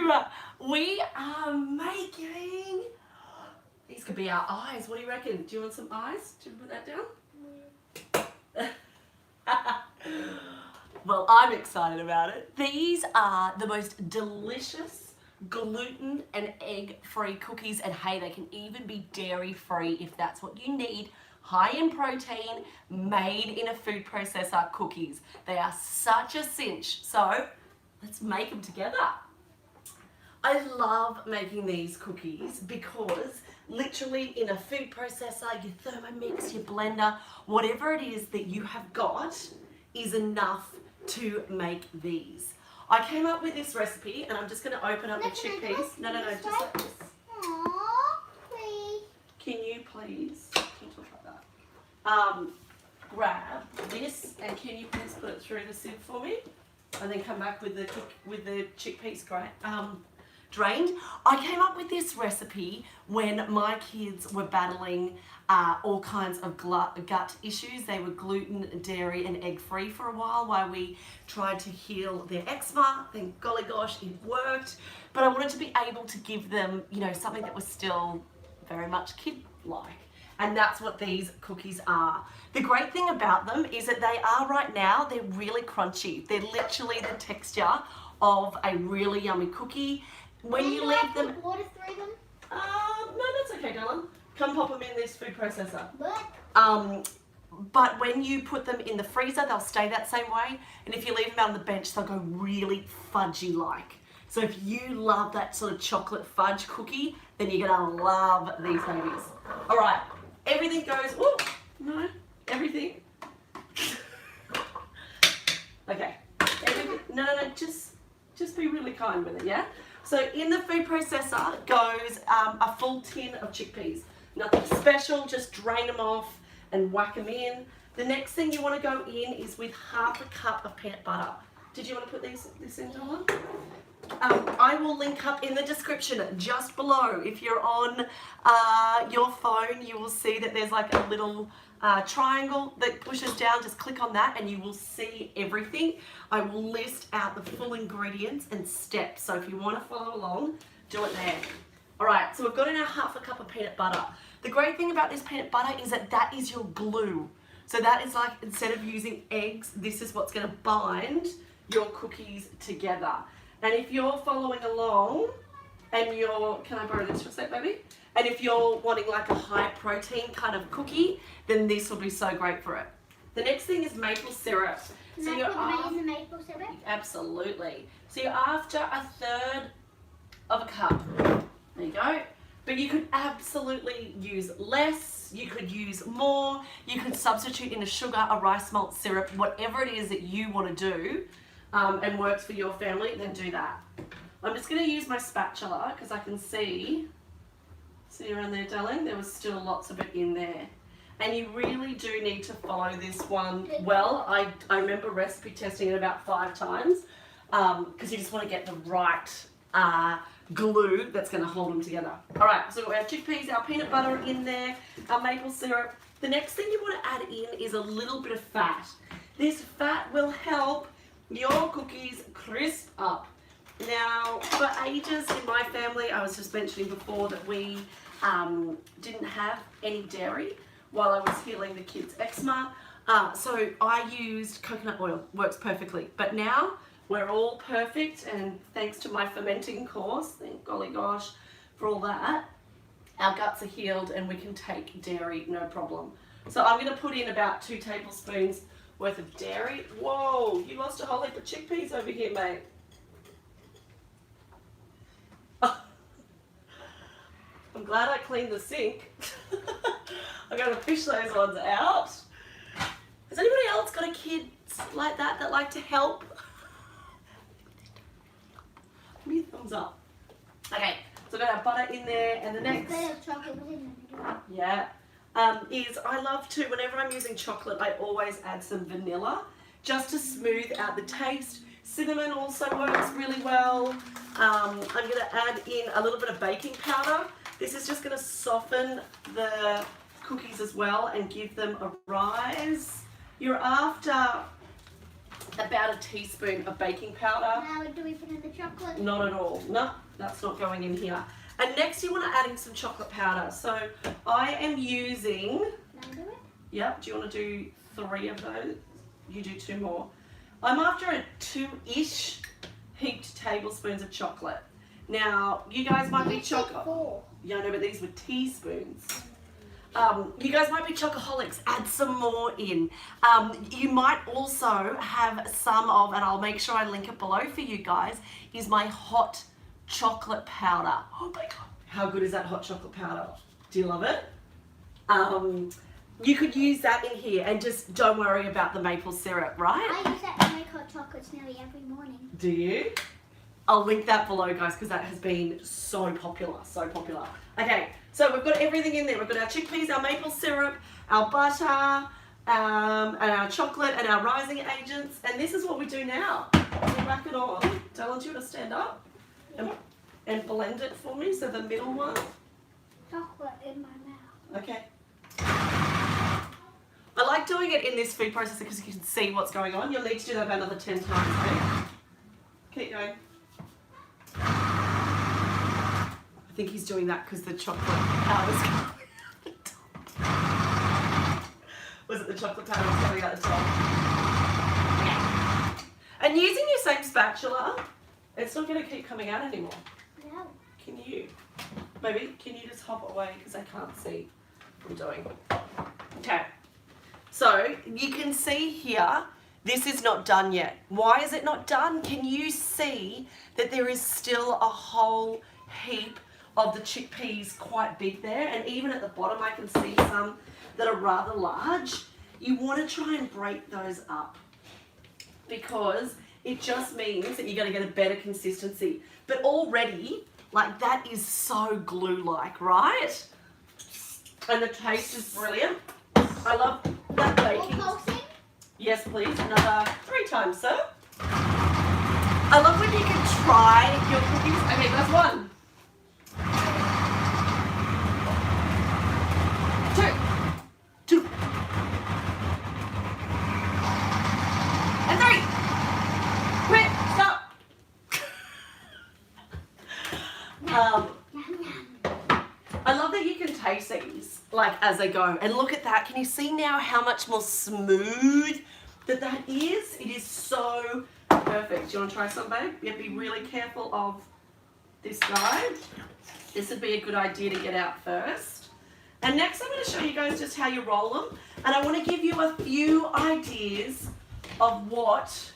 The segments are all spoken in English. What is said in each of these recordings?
So we are making, these could be our eyes. What do you reckon? Do you want some eyes? Should we put that down? Well, I'm excited about it. These are the most delicious gluten and egg-free cookies, and hey, they can even be dairy-free if that's what you need. High in protein, made in a food processor cookies. They are such a cinch. So let's make them together. I love making these cookies because literally in a food processor, your Thermomix, your blender, whatever it is that you have got is enough to make these. I came up with this recipe and I'm just going to open up the chickpeas. No, just like this. Aww, please. Can you please, grab this and can you please put it through the sieve for me? And then come back with the chickpeas drained. I came up with this recipe when my kids were battling all kinds of gut issues. They were gluten, dairy and egg free for a while we tried to heal their eczema. Then golly gosh, it worked. But I wanted to be able to give them, you know, something that was still very much kid-like. And that's what these cookies are. The great thing about them is that they are right now, they're really crunchy. They're literally the texture of a really yummy cookie. When you leave them... water through them? No, that's okay, darling. Come pop them in this food processor. What? But when you put them in the freezer, they'll stay that same way. And if you leave them out on the bench, they'll go really fudgy-like. So if you love that sort of chocolate fudge cookie, then you're gonna love these babies. All right, everything goes, oh, no, everything. Okay, everything, no, just be really kind with it, yeah? So in the food processor goes a full tin of chickpeas. Nothing special, just drain them off and whack them in. The next thing you want to go in is with half a cup of peanut butter. Did you want to put this in, Dawn? I will link up in the description just below. If you're on your phone, you will see that there's like a little triangle that pushes down. Just click on that and you will see everything. I will list out the full ingredients and steps. So if you want to follow along, do it there. All right, so we've got in our half a cup of peanut butter. The great thing about this peanut butter is that that is your glue. So that is like, instead of using eggs, this is what's going to bind your cookies together. And if you're following along and you're, can I borrow this for a sec, baby? And if you're wanting like a high protein kind of cookie, then this will be so great for it. The next thing is maple syrup. Can I put the maple syrup? Absolutely. So you're after a third of a cup. There you go. But you could absolutely use less, you could use more, you could substitute in a sugar, a rice malt syrup, whatever it is that you want to do. And works for your family, then do that. I'm just going to use my spatula because I can see around there, darling, there was still lots of it in there. And you really do need to follow this one well. I remember recipe testing it about 5 times because you just want to get the right glue that's going to hold them together. All right, so we have chickpeas, our peanut butter in there, our maple syrup. The next thing you want to add in is a little bit of fat. This fat will help your cookies crisp up. Now, for ages in my family, I was just mentioning before that we didn't have any dairy while I was healing the kids' eczema. So I used coconut oil, works perfectly. But now we're all perfect, and thanks to my fermenting course, thank golly gosh for all that, our guts are healed and we can take dairy, no problem. So I'm going to put in about 2 tablespoons worth of dairy. Whoa, you lost a whole heap of chickpeas over here, mate. Oh. I'm glad I cleaned the sink. I gotta fish those ones out. Has anybody else got a kid like that like to help? Give me a thumbs up. Okay, so I've got our butter in there, and the next. Yeah. Is I love to, whenever I'm using chocolate, I always add some vanilla just to smooth out the taste. Cinnamon also works really well. I'm going to add in a little bit of baking powder. This is just going to soften the cookies as well and give them a rise. You're after about a teaspoon of baking powder. Now do we put in the chocolate? Not at all. No, that's not going in here. And next you want to add in some chocolate powder. So I am using, Can I do it? yep, do you want to do 3 of those? You do 2 more. I'm after a 2-ish heaped tablespoons of chocolate. Now, you guys might be chocolate. 4. Yeah, I know, but these were teaspoons. You guys might be chocoholics. Add some more in. You might also have some of, and I'll make sure I link it below for you guys, is my hot chocolate powder. Oh my God. How good is that hot chocolate powder? Do you love it? You could use that in here and just don't worry about the maple syrup, right? I use that to make hot chocolates nearly every morning. Do you? I'll link that below, guys, because that has been so popular, so popular. Okay, so we've got everything in there. We've got our chickpeas, our maple syrup, our butter, and our chocolate, and our rising agents. And this is what we do now. We whack it on. Dylan, do you want to stand up and blend it for me? So the middle one. Chocolate in my mouth. Okay. I like doing it in this food processor because you can see what's going on. You'll need to do that about another 10 times, okay? Keep going. I think he's doing that because the chocolate powder's coming out the top. Was it the chocolate powder was coming out the top? Okay. And using your same spatula, it's not going to keep coming out anymore. No. Can you? Maybe, can you just hop away because I can't see what I'm doing. Okay. So, you can see here, this is not done yet. Why is it not done? Can you see that there is still a whole heap of the chickpeas quite big there? And even at the bottom, I can see some that are rather large. You want to try and break those up because it just means that you're going to get a better consistency. But already, like that is so glue-like, right? And the taste is brilliant. I love that baking. Yes, please. Another 3 times, sir. I love when you can try your cookies. Okay, that's 1. 2. 2. And 3. Quit. Stop. I love that you can taste these like as they go. And look at that. Can you see now how much more smooth that is? It is so perfect. Do you want to try some, babe? You have to be really careful of this guy. This would be a good idea to get out first. And next I'm going to show you guys just how you roll them. And I want to give you a few ideas of what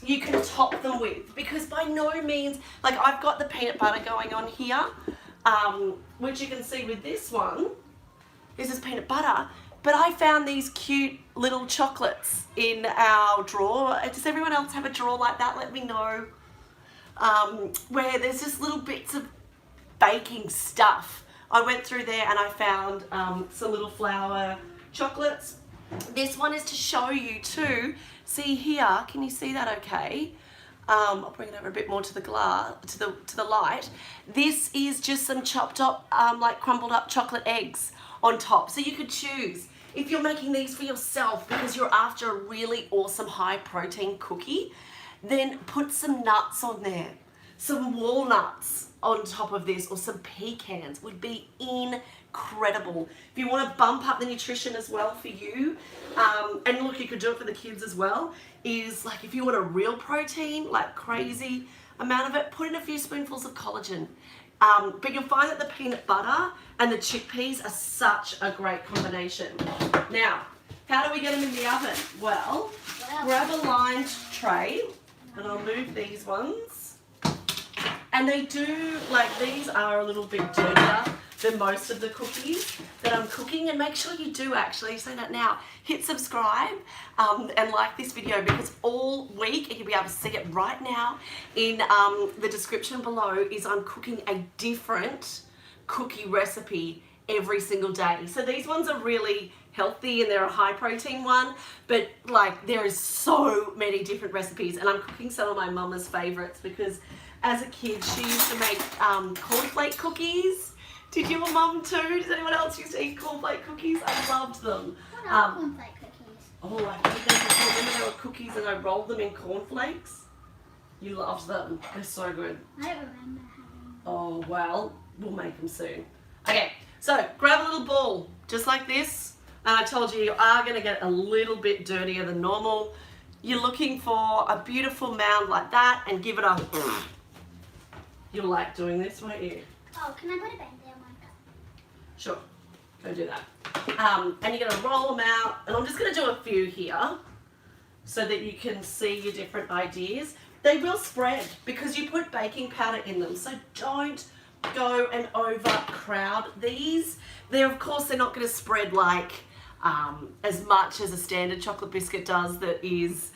you can top them with. Because by no means, like I've got the peanut butter going on here, which you can see with this one. This is peanut butter. But I found these cute little chocolates in our drawer. Does everyone else have a drawer like that? Let me know. Where there's just little bits of baking stuff. I went through there and I found some little flour chocolates. This one is to show you too. See here, can you see that okay? I'll bring it over a bit more to the glass, to the light. This is just some chopped up, like crumbled up chocolate eggs on top. So you could choose if you're making these for yourself because you're after a really awesome high protein cookie, then put some nuts on there. Some walnuts on top of this or some pecans would be incredible. If you want to bump up the nutrition as well for you, and look, you could do it for the kids as well, is like if you want a real protein, like crazy amount of it, put in a few spoonfuls of collagen. But you'll find that the peanut butter and the chickpeas are such a great combination. Now, how do we get them in the oven? Well, grab a lined tray, and I'll move these ones. And they do, like these are a little bit dirtier than most of the cookies that I'm cooking. And make sure you do actually, say that now, hit subscribe and like this video because all week, and you'll be able to see it right now in the description below, is I'm cooking a different cookie recipe every single day. So these ones are really healthy and they're a high protein one, but like there is so many different recipes and I'm cooking some of my mama's favorites because as a kid she used to make cornflake cookies. Did your mum too? Does anyone else used to eat cornflake cookies? I loved them. What are cornflake cookies? Oh, I made them before. Remember they were cookies and I rolled them in cornflakes? You loved them. They're so good. I don't remember having them. Oh, well, we'll make them soon. Okay, so grab a little ball, just like this. And I told you, you are going to get a little bit dirtier than normal. You're looking for a beautiful mound like that and give it a... You'll like doing this, won't you? Oh, can I put a band-aid on my cup? Sure, go do that. And you're going to roll them out. And I'm just going to do a few here so that you can see your different ideas. They will spread because you put baking powder in them. So don't go and overcrowd these. Of course, they're not going to spread like as much as a standard chocolate biscuit does that is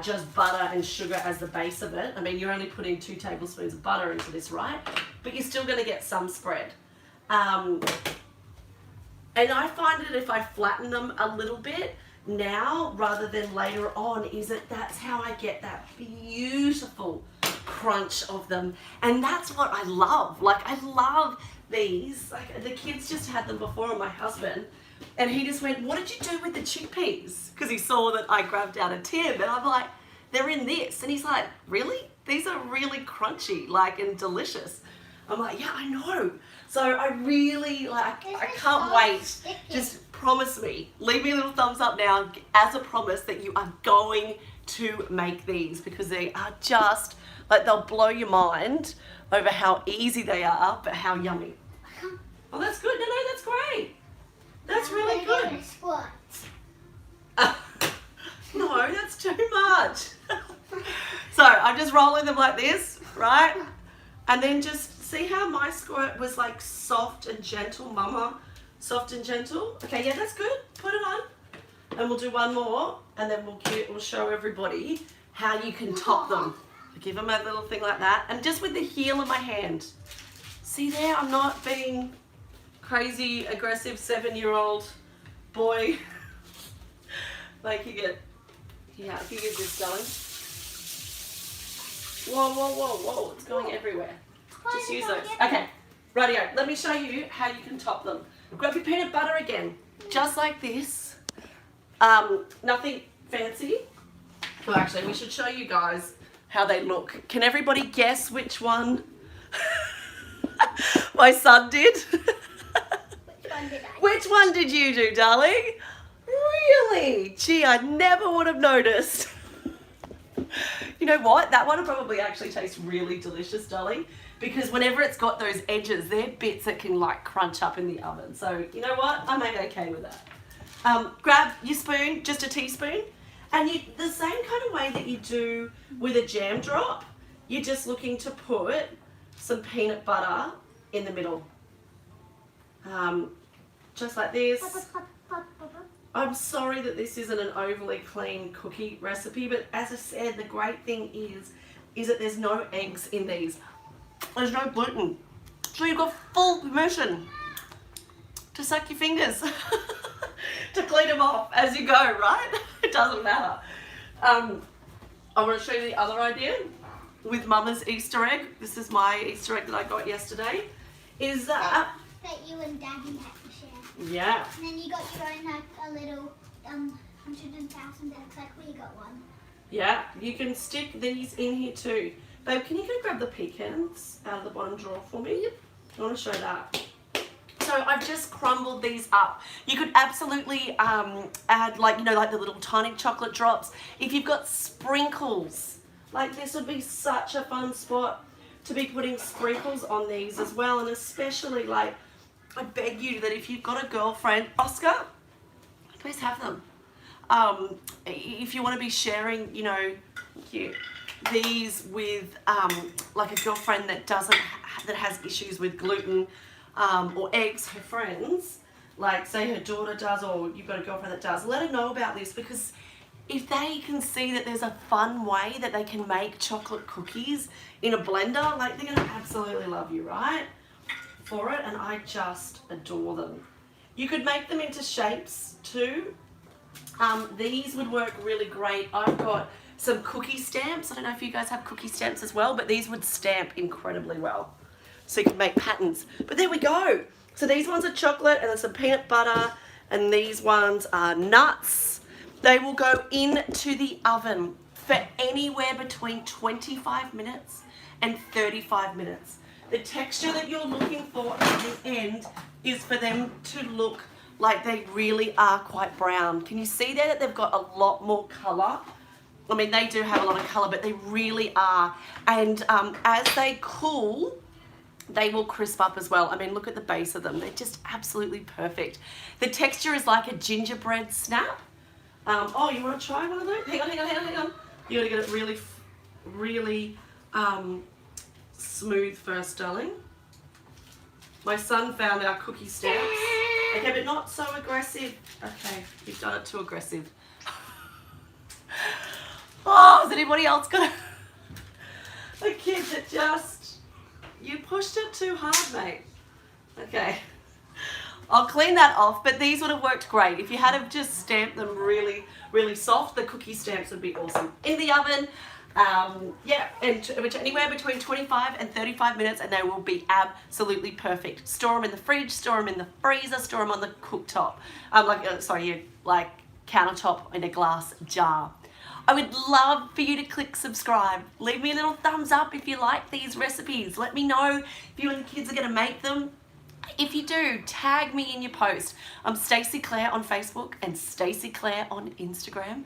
just butter and sugar as the base of it. I mean, you're only putting 2 tablespoons of butter into this, right? But you're still going to get some spread. And I find that if I flatten them a little bit now rather than later on, that's how I get that beautiful crunch of them. And that's what I love. Like, I love these. Like, the kids just had them before, and my husband, and he just went, "What did you do with the chickpeas?" Because he saw that I grabbed out a tin, and I'm like, "They're in this." And he's like, "Really? These are really crunchy, like, and delicious." I'm like, "Yeah, I know." So I really, like, I can't wait. Sticky. Just promise me, leave me a little thumbs up now as a promise that you are going to make these, because they are just, like, they'll blow your mind over how easy they are, but how yummy. Oh, that's good. No, that's great. That's really good. Squat. No, that's too much. So I'm just rolling them like this, right? And then just see how my squirt was like soft and gentle, mama. Soft and gentle. Okay, yeah, that's good. Put it on. And we'll do one more, and then we'll show everybody how you can top them. Give them a little thing like that, and just with the heel of my hand. See there, I'm not being crazy, aggressive 7-year-old boy. Like you get this going. Whoa, it's going everywhere. Just use those. Okay, rightio. Let me show you how you can top them. Grab your peanut butter again, just like this. Nothing fancy. Well, actually, we should show you guys how they look. Can everybody guess which one my son did? Which one did I? Which one did you do, darling? Really? Gee, I never would have noticed. You know what? That one will probably actually taste really delicious, darling, because whenever it's got those edges, they're bits that can like crunch up in the oven. So you know what? I'm okay with that. Grab your spoon, just a teaspoon, and the same kind of way that you do with a jam drop, you're just looking to put some peanut butter in the middle. Just like this. I'm sorry that this isn't an overly clean cookie recipe, but as I said, the great thing is that there's no eggs in these. There's no gluten. So you've got full permission to suck your fingers, to clean them off as you go, right? It doesn't matter. I want to show you the other idea with Mama's Easter egg. This is my Easter egg that I got yesterday. Is that you and Daddy had to share. yeah. And then you got your own like a little 100,000 eggs, like we got one. Yeah, you can stick these in here too. Babe, can you go grab the pecans out of the bottom drawer for me? Yep. I want to show that. So I've just crumbled these up. You could absolutely add like the little tiny chocolate drops. If you've got sprinkles, like this would be such a fun spot to be putting sprinkles on these as well. And especially like, I beg you that if you've got a girlfriend, Oscar, please have them. If you want to be sharing, these with like a girlfriend that that has issues with gluten or eggs, her friends, like say her daughter does, or you've got a girlfriend that does, let her know about this, because if they can see that there's a fun way that they can make chocolate cookies in a blender, like they're gonna absolutely love you, right? For it, and I just adore them. You could make them into shapes too. These would work really great. I've got some cookie stamps. I don't know if you guys have cookie stamps as well, but these would stamp incredibly well. So you can make patterns. But there we go. So these ones are chocolate and then some peanut butter, and these ones are nuts. They will go into the oven for anywhere between 25 minutes and 35 minutes. The texture that you're looking for at the end is for them to look like they really are quite brown. Can you see there that they've got a lot more colour? I mean, they do have a lot of colour, but they really are. And as they cool, they will crisp up as well. I mean, look at the base of them. They're just absolutely perfect. The texture is like a gingerbread snap. Oh, you want to try one of those? Hang on. You got to get it really smooth first, darling. My son found our cookie stamps. Okay, but not so aggressive. Okay, you've done it too aggressive. Oh, has anybody else got a kid that just, you pushed it too hard, mate. Okay. I'll clean that off, but these would have worked great. If you had have just stamped them really, really soft, the cookie stamps would be awesome. In the oven, yeah, and anywhere between 25 and 35 minutes, and they will be absolutely perfect. Store them in the fridge, store them in the freezer, store them on the cooktop, like countertop in a glass jar. I would love for you to click subscribe. Leave me a little thumbs up if you like these recipes. Let me know if you and the kids are going to make them. If you do, tag me in your post. I'm Stacey Claire on Facebook and Stacey Claire on Instagram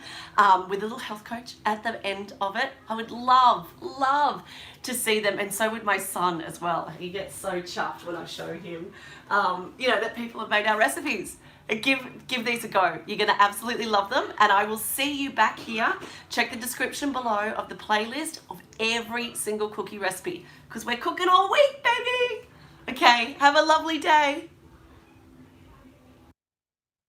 with a little health coach at the end of it. I would love to see them, and so would my son as well. He gets so chuffed when I show him, that people have made our recipes. Give these a go. You're going to absolutely love them, and I will see you back here. Check the description below of the playlist of every single cookie recipe, because we're cooking all week, baby. Okay, have a lovely day.